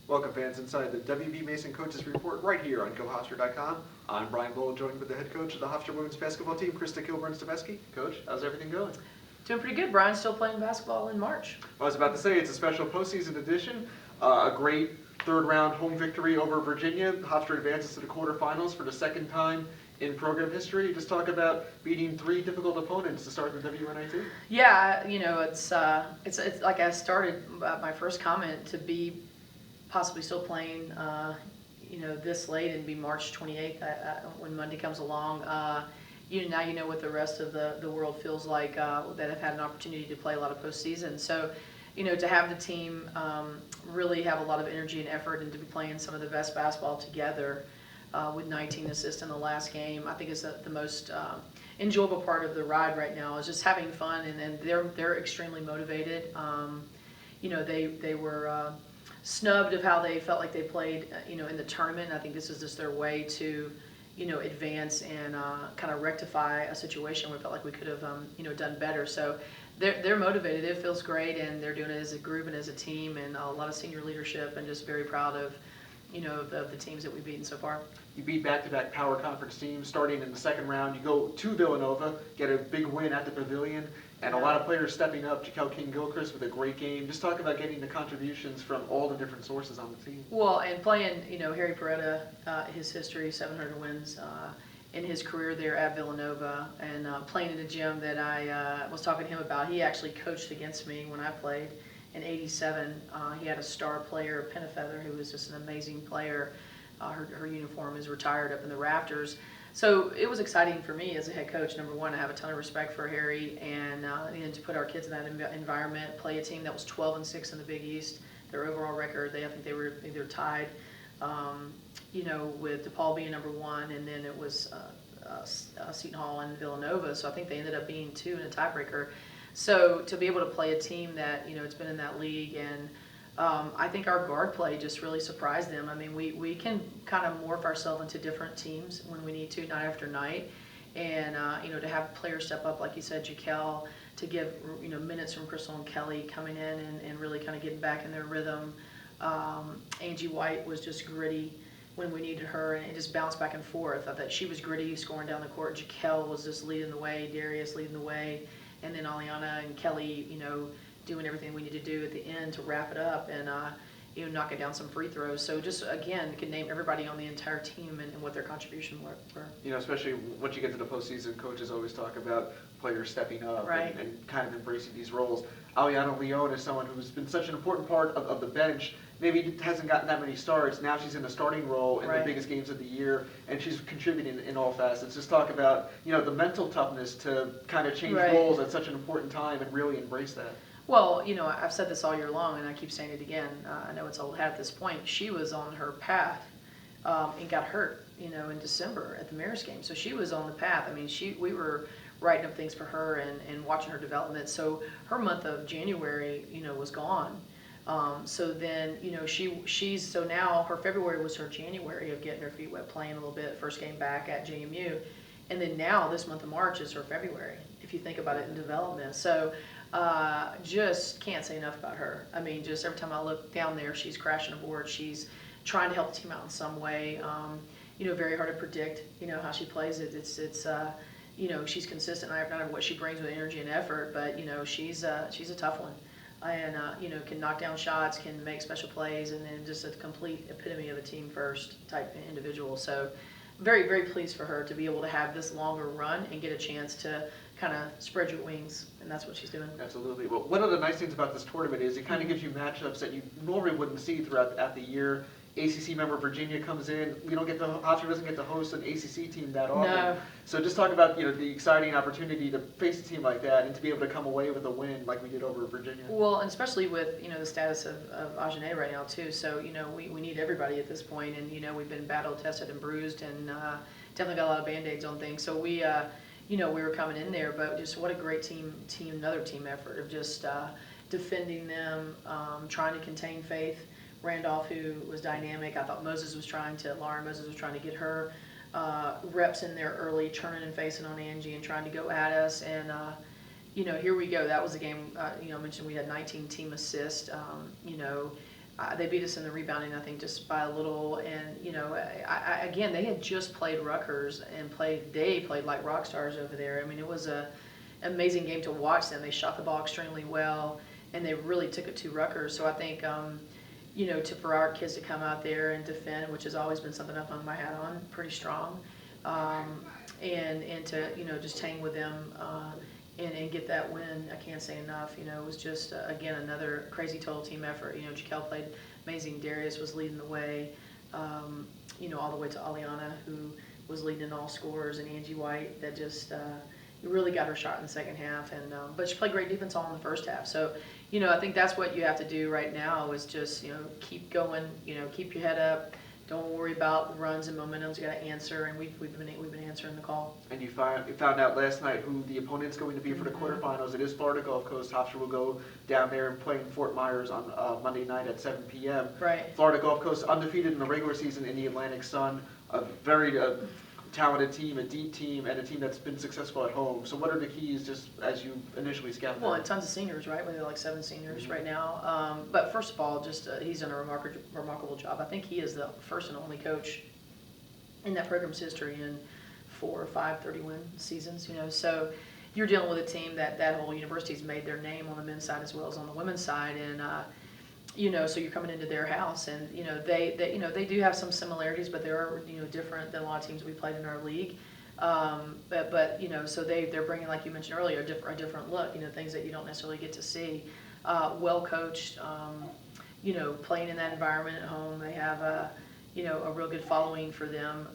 Welcome fans inside the WB Mason Coaches Report right here on GoHofstra.com. I'm Brian Bohl, joined with the head coach of the Hofstra women's basketball team, Krista Kilburn-Steveskey. Coach, how's everything going? Doing pretty good. Brian's still playing basketball in March. I was about to say, it's a special postseason edition. A great third-round home victory over Virginia. Hofstra advances to the quarterfinals for the second time in program history. Just talk about beating three difficult opponents to start the WNIT. Yeah, you know, it's like I started my first comment to be possibly still playing, you know, this late and be March 28th when Monday comes along. Now you know what the rest of the world feels like that have had an opportunity to play a lot of postseason. So, you know, to have the team really have a lot of energy and effort and to be playing some of the best basketball together with 19 assists in the last game, I think is the most enjoyable part of the ride right now is just having fun, and they're extremely motivated. You know, they were snubbed of how they felt like they played, you know, in the tournament. I think this is just their way to, you know, advance and kind of rectify a situation where we felt like we could have, you know, done better. So they're motivated. It feels great, and they're doing it as a group and as a team, and a lot of senior leadership, and just very proud of, you know, the teams that we've beaten so far. You beat back-to-back power conference teams starting in the second round. You go to Villanova, get a big win at the Pavilion, and a lot of players stepping up. Jaquel King-Gilchrist with a great game. Just talk about getting the contributions from all the different sources on the team. Well, and playing, you know, Harry Peretta, his history, 700 wins in his career there at Villanova, and playing in a gym that I was talking to him about. He actually coached against me when I played in '87. He had a star player, Pennyfeather, who was just an amazing player. Her uniform is retired up in the rafters. So it was exciting for me as a head coach. Number one, I have a ton of respect for Harry, and to put our kids in that environment, play a team that was 12-6 in the Big East. Their overall record, I think they were either tied, you know, with DePaul being number one, and then it was Seton Hall and Villanova. So I think they ended up being two in a tiebreaker. So to be able to play a team that, you know, it's been in that league, and I think our guard play just really surprised them. I mean, we can kind of morph ourselves into different teams when we need to, night after night. And, you know, to have players step up, like you said, Jaquel, to give, you know, minutes from Crystal and Kelly coming in and really kind of getting back in their rhythm. Angie White was just gritty when we needed her, and it just bounced back and forth. I thought she was gritty, scoring down the court. Jaquel was just leading the way, Darius leading the way, and then Aliana and Kelly, you know, doing everything we need to do at the end to wrap it up and you know, knocking down some free throws. So just again, can name everybody on the entire team and what their contribution were. You know, especially once you get to the postseason, coaches always talk about players stepping up right. and kind of embracing these roles. Aliana Leone is someone who's been such an important part of the bench. Maybe hasn't gotten that many starts. Now she's in the starting role in right. the biggest games of the year, and she's contributing in all facets. Just talk about, you know, the mental toughness to kind of change right. roles at such an important time and really embrace that. Well, you know, I've said this all year long, and I keep saying it again. I know it's old hat at this point. She was on her path and got hurt, you know, in December at the Maris game. So she was on the path. I mean, we were writing up things for her and watching her development. So her month of January, you know, was gone. So then, you know, so now her February was her January of getting her feet wet, playing a little bit, first game back at JMU. And then now this month of March is her February, if you think about it in development. So just can't say enough about her. I mean, just every time I look down there, she's crashing aboard. She's trying to help the team out in some way. You know, very hard to predict, you know, how she plays it. It's you know, she's consistent. I don't know what she brings with energy and effort, but, you know, she's a tough one. And, you know, can knock down shots, can make special plays, and then just a complete epitome of a team first type individual. So very, very pleased for her to be able to have this longer run and get a chance to kind of spread your wings, and that's what she's doing. Absolutely. Well, one of the nice things about this tournament is it kind of gives you matchups that you normally wouldn't see throughout the year. ACC member Virginia comes in. We don't get Hofstra doesn't get to host an ACC team that often. No. So just talk about, you know, the exciting opportunity to face a team like that and to be able to come away with a win like we did over Virginia. Well, and especially with, you know, the status of Ajane right now too. So, you know, we need everybody at this point, and, you know, we've been battle tested and bruised, and definitely got a lot of band-aids on things. So we you know, we were coming in there, but just what a great another team effort of just defending them, trying to contain Faith Randolph, who was dynamic. I thought Lauren Moses was trying to get her reps in there early, turning and facing on Angie and trying to go at us. And you know, here we go. That was a game. You know, I mentioned we had 19 team assists. You know, They beat us in the rebounding, I think, just by a little. And, you know, again, they had just played Rutgers and they played like rock stars over there. I mean, it was an amazing game to watch them. They shot the ball extremely well, and they really took it to Rutgers. So I think, you know, for our kids to come out there and defend, which has always been something I've hung my hat on, pretty strong, and to, you know, just hang with them and get that win, I can't say enough. You know, it was just, again, another crazy total team effort. You know, Jaquel played amazing. Darius was leading the way, you know, all the way to Aliana, who was leading in all scores, and Angie White, that just really got her shot in the second half. And but she played great defense all in the first half. So, you know, I think that's what you have to do right now is just, you know, keep going, you know, keep your head up. Don't worry about runs and momentums. You got to answer, and we've been answering the call. And you found out last night who the opponent's going to be for the quarterfinals. It is Florida Gulf Coast. Hofstra will go down there and play in Fort Myers on Monday night at 7 p.m. Right. Florida Gulf Coast undefeated in the regular season in the Atlantic Sun. A very talented team, a deep team, and a team that's been successful at home. So what are the keys, just as you initially scout them? Well, and tons of seniors, right? We have like 7 seniors right now. But first of all, just he's done a remarkable job. I think he is the first and only coach in that program's history in 4 or 5 30-win seasons. You know, so you're dealing with a team that whole university's made their name on the men's side as well as on the women's side, and you know, so you're coming into their house, and you know they do have some similarities, but they are, you know, different than a lot of teams we played in our league. But you know, so they're bringing, like you mentioned earlier, a different look. You know, things that you don't necessarily get to see. Well coached. You know, playing in that environment at home, they have a real good following for them.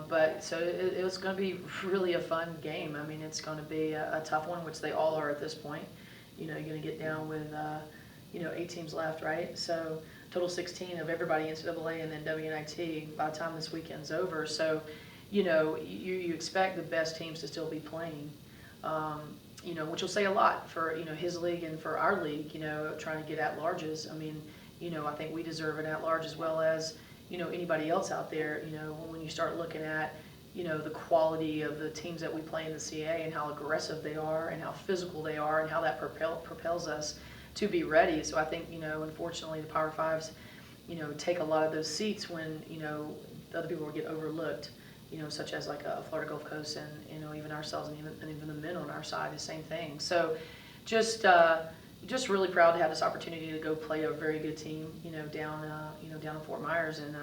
But so it was going to be really a fun game. I mean, it's going to be a tough one, which they all are at this point. You know, you're going to get down with 8 teams left, right? So total 16 of everybody NCAA and then WNIT by the time this weekend's over. So, you know, you expect the best teams to still be playing, you know, which will say a lot for, you know, his league and for our league, you know, trying to get at-larges. I mean, you know, I think we deserve an at-large as well as, you know, anybody else out there. You know, when you start looking at, you know, the quality of the teams that we play in the CA and how aggressive they are and how physical they are and how that propels us to be ready. So I think, you know, unfortunately the Power Fives, you know, take a lot of those seats when, you know, the other people will get overlooked, you know, such as like a Florida Gulf Coast and, you know, even ourselves and even the men on our side, the same thing. So just really proud to have this opportunity to go play a very good team, you know, down in Fort Myers, and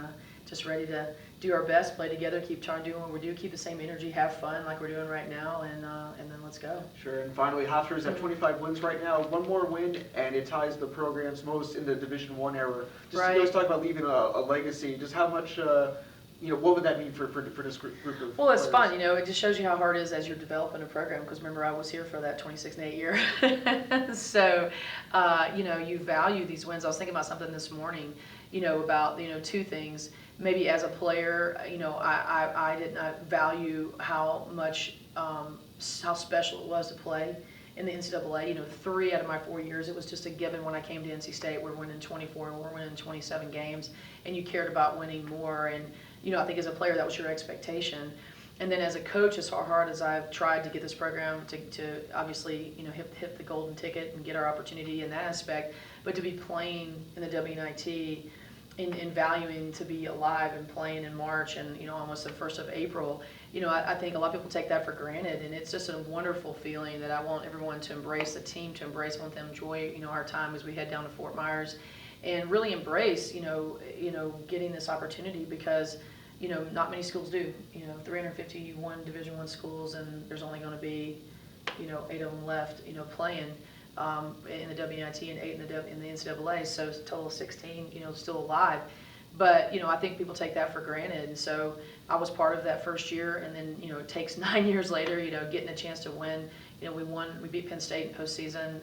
just ready to do our best, play together, keep trying to do what we do, keep the same energy, have fun like we're doing right now, and then let's go. Sure. And finally, Hofstra's at 25 wins right now. One more win, and it ties the program's most in the Division I era. Just right. Let's talk about leaving a legacy. Just how much, you know, what would that mean for this group of Well, it's players? fun, you know, it just shows you how hard it is as you're developing a program, because remember, I was here for that 26-8 year. So, you know, you value these wins. I was thinking about something this morning, you know, about, you know, 2 things. Maybe as a player, you know, I did not value how much, how special it was to play in the NCAA. You know, 3 out of my 4 years, it was just a given when I came to NC State. We're winning 24 and we're winning 27 games, and you cared about winning more. And, you know, I think as a player, that was your expectation. And then as a coach, as hard as I've tried to get this program to obviously, you know, hit the golden ticket and get our opportunity in that aspect, but to be playing in the WNIT, in valuing to be alive and playing in March and, you know, almost the 1st of April, you know, I think a lot of people take that for granted, and it's just a wonderful feeling that I want everyone to embrace, the team to embrace, I want them to enjoy, you know, our time as we head down to Fort Myers, and really embrace, you know, getting this opportunity, because, you know, not many schools do. You know, 351 Division I schools, and there's only going to be, you know, 8 of them left, you know, playing in the WNIT and 8 in the NCAA, so it's a total of 16, you know, still alive. But, you know, I think people take that for granted, and so I was part of that first year, and then, you know, it takes 9 years later, you know, getting a chance to win. You know, we beat Penn State in postseason,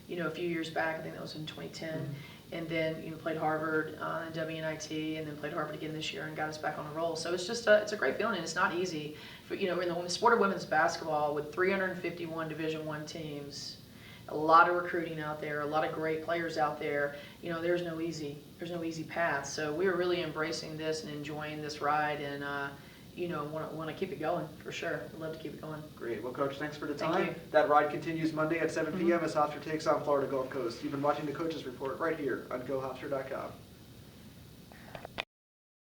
you know, a few years back. I think that was in 2010. And then, you know, played Harvard in WNIT, and then played Harvard again this year and got us back on the roll. So it's just it's a great feeling, and it's not easy. For, you know, in the sport of women's basketball, with 351 Division I teams, a lot of recruiting out there, a lot of great players out there, you know, there's no easy path. So we are really embracing this and enjoying this ride, and want to keep it going, for sure. We'd love to keep it going. Great. Well, Coach, thanks for the Thank time. you. That ride continues Monday at 7 p.m. as Hofstra takes on Florida Gulf Coast. You've been watching the Coaches Report right here on GoHofstra.com.